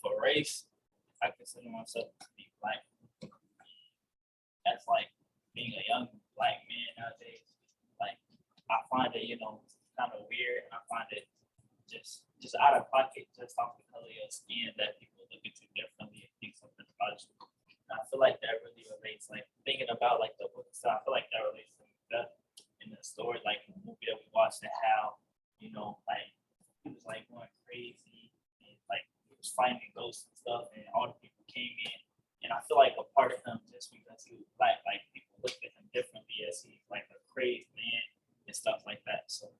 For race, I consider myself to be black. That's like being a young black man nowadays. Like I find it, kind of weird. I find it just out of pocket, just off the color of your skin that people look at you differently and think something about you. And I feel like that really relates. Like thinking about like the book stuff, I feel like that relates to Beth in the story, like in the movie that we watched, and how like he was like going crazy and like he was finding ghosts and stuff, and all the people came in. And I feel like a part of him, just because he was black, like people looked at him differently as he's like a crazy man and stuff like that. So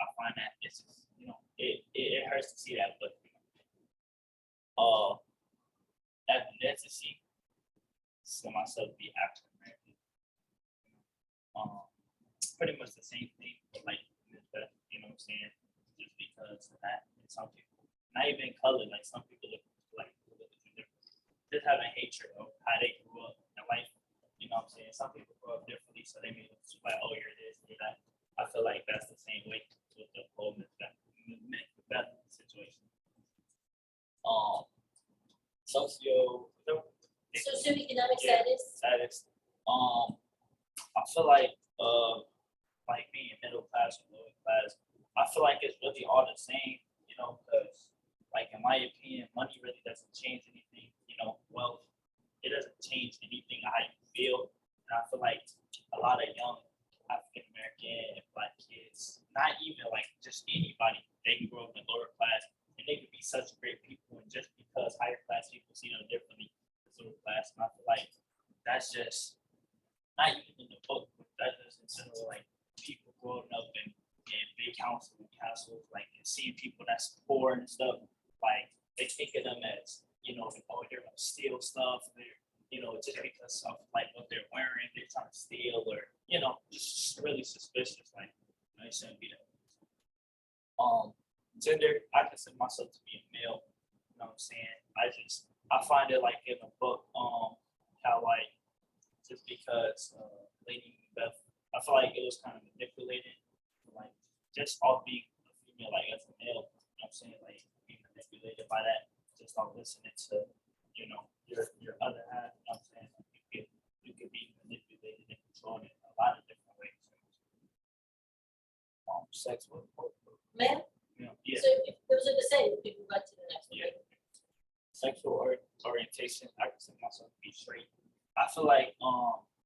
I find that it's just, it hurts to see that, but ethnicity, so myself be African American. Pretty much the same thing, but like you know what I'm saying? Just because of that, and some people, not even color, like some people look like look at you different. Just having hatred of how they grew up in life. You know what I'm saying? Some people grow up differently, so they may look like, oh, you're this, you're that. I feel like that's the same way with the whole Macbeth situation. Socio Socioeconomic status. I feel like being middle class or lower class, I feel like it's really all the same, because like in my opinion, money really doesn't change anything. Wealth, it doesn't change anything how you feel. And I feel like a lot of young African American and black kids, not even like just anybody, they can grow up in lower class and they can be such great people. And just because higher class people see them differently as lower class, and I feel like that's just not even in the book, but that's just in general, like people growing up in big houses and castles, like and seeing people that's poor and stuff, like they think of them as, oh, they're gonna steal stuff, they're, just because of like what they're wearing, they're trying to steal, or just really suspicious. Like, it shouldn't be that. Gender, I consider myself to be a male. You know what I'm saying? I find it like in the book, how like just because Lady Beth, I feel like it was kind of manipulated, like just off being a female, like as a male. You know what I'm saying? Like being manipulated by that, just off listening to, your other half. You know what I'm saying? Like, you could be manipulated and controlled in a lot of different ways. Sex with man. Yeah. So if those are the same, we can go to the next one. Yeah. Sexual orientation, I consider myself to be straight. I feel like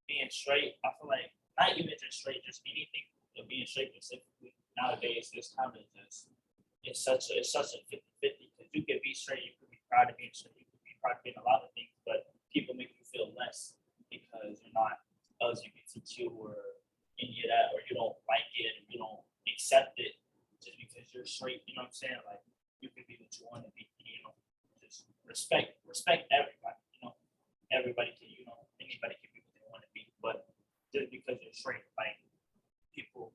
being straight, I feel like not even just straight, just anything, but being straight specifically nowadays is kind of just it's such a 50-50, because you could be straight, you could be proud of being straight, you could be proud of being a lot of things, but people make you feel less because you're not LGBTQ or any of that, or you don't like it, or you don't accept it just because you're straight. You know what I'm saying? Like you can be what you want to be. Just respect everybody. Everybody can, anybody can be what they want to be, but just because you're straight, like people,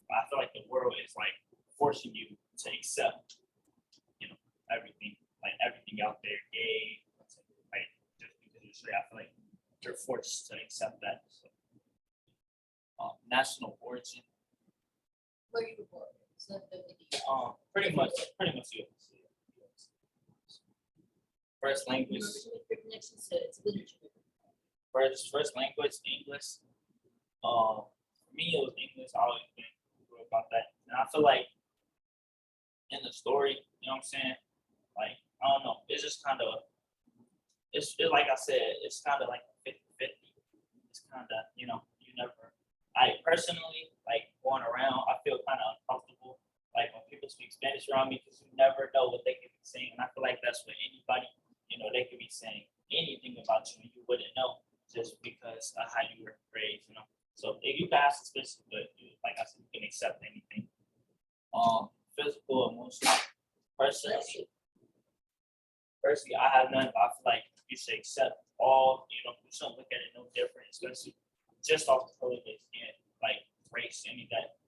I feel like the world is like forcing you to accept, everything, like everything out there, gay, like just because you're straight, I feel like you're forced to accept that. So, national origin. Where you were born. So Pretty much you. First language. First language, English. For me, it was English. I always been grew about that, and I feel like in the story, you know what I'm saying? Like I don't know, it's just kind of, like I said, it's kind of like 50-50. It's kind of, you never. I personally like going around. I feel kind of uncomfortable, like when people speak Spanish around me, because you never know what they could be saying, and I feel like that's what anybody. They could be saying anything about you and you wouldn't know just because of how you were raised, So if you pass suspicion, but like I said, you can accept anything. Physical, emotional, personally, I have none, but I feel like you should accept all, you shouldn't look at it no different, especially just off the color of their skin, like race, any that,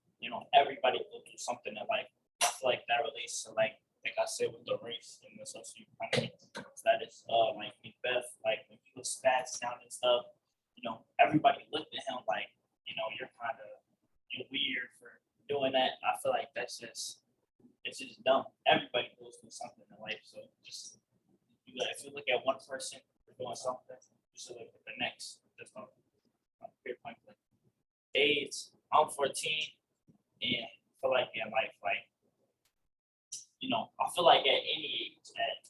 everybody will do something that like, I feel like that relates to like I said, with the race and the socioeconomic status, like Macbeth, like when he was spats down and stuff, everybody looked at him like, you're kind of weird for doing that. I feel like that's just it's just dumb. Everybody goes through something in life, so just if you look at one person doing something, you should look at the next. Just on pure point blank. Age, I'm 14, and I feel like in life, like I feel like at any age, at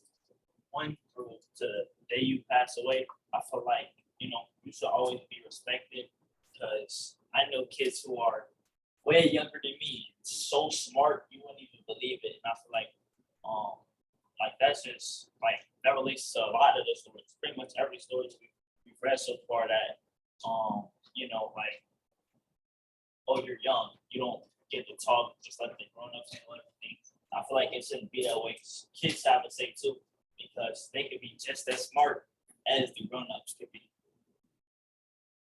1 through to the day you pass away, I feel like you should always be respected because I know kids who are way younger than me, so smart you wouldn't even believe it. And I feel like that's just like that relates to a lot of the stories. Pretty much every story we've read so far that like, oh, you're young, you don't get to talk just like the grown ups and everything. I feel like it shouldn't be that way. Kids have a say too, because they could be just as smart as the grown ups could be.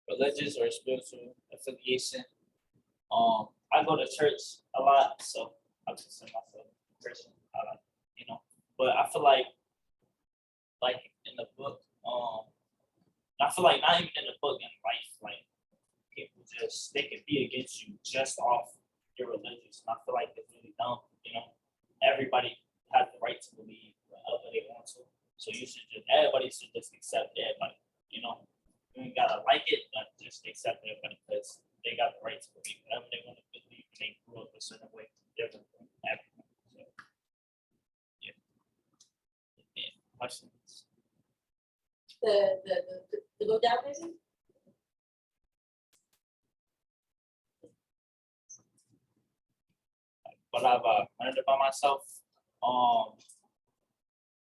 Religious or spiritual affiliation. I go to church a lot, so I consider myself a Christian. But I feel like in the book, I feel like not even in the book, in life, like people they could be against you just off your religious. And I feel like it's really dumb. Everybody has the right to believe whatever they want to. So everybody should just accept everybody. You ain't gotta like it, but just accept everybody because they got the right to believe whatever they want to believe. And they grew up a certain way, different from everyone. So, yeah. Questions? The go down reason? But I've learned about myself,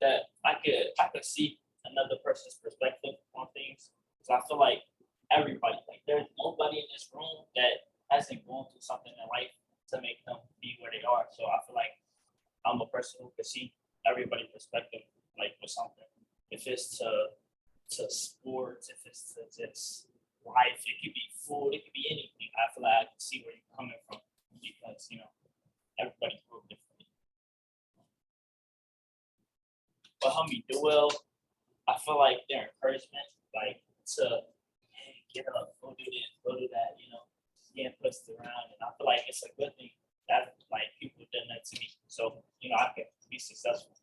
that I could see another person's perspective on things. So I feel like everybody, like there's nobody in this room that hasn't gone through something in life to make them be where they are. So I feel like I'm a person who can see everybody's perspective, like with something. If it's to sports, if it's to just life, it could be food, it could be anything. I feel like I can see where you're coming from because everybody grew up differently. But homie Duel, I feel like their encouragement, like to hey, get up, go do this, go do that, getting pushed around. And I feel like it's a good thing that like people have done that to me. So, I can be successful.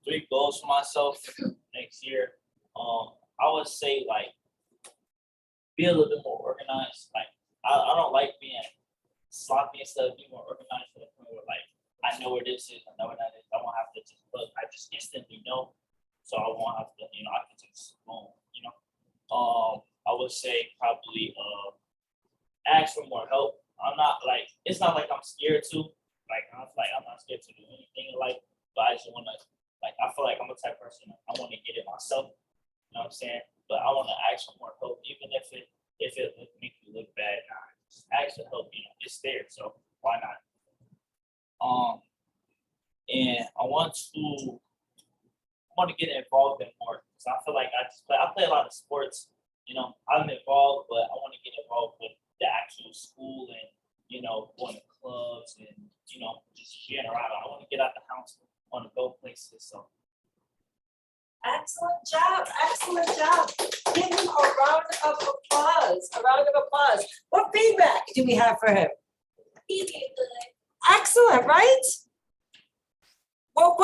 3 goals for myself next year. I would say like be a little bit more organized. Like I don't like being sloppy and stuff, be more organized to the point where like I know where this is, I know where that is. I won't have to just look, I just instantly know. So I won't have to, I can just boom, I would say probably ask for more help. I'm not like it's not like I'm scared to. Like I'm not scared to do anything in life, but I just wanna I feel like I'm a type of person I want to get it myself. You know what I'm saying? But I want to ask for more help, even if it make you look bad. Nah, just ask for help. It's there, so why not? And I want to get involved in more because I feel like I play a lot of sports. I'm involved, but I want to get involved with the actual school and going to clubs and just being around. I want to get out the house. I want to go places. So Excellent job. Excellent job. Give him a round of applause. A round of applause. What feedback do we have for him? He did good. Excellent, right? Well,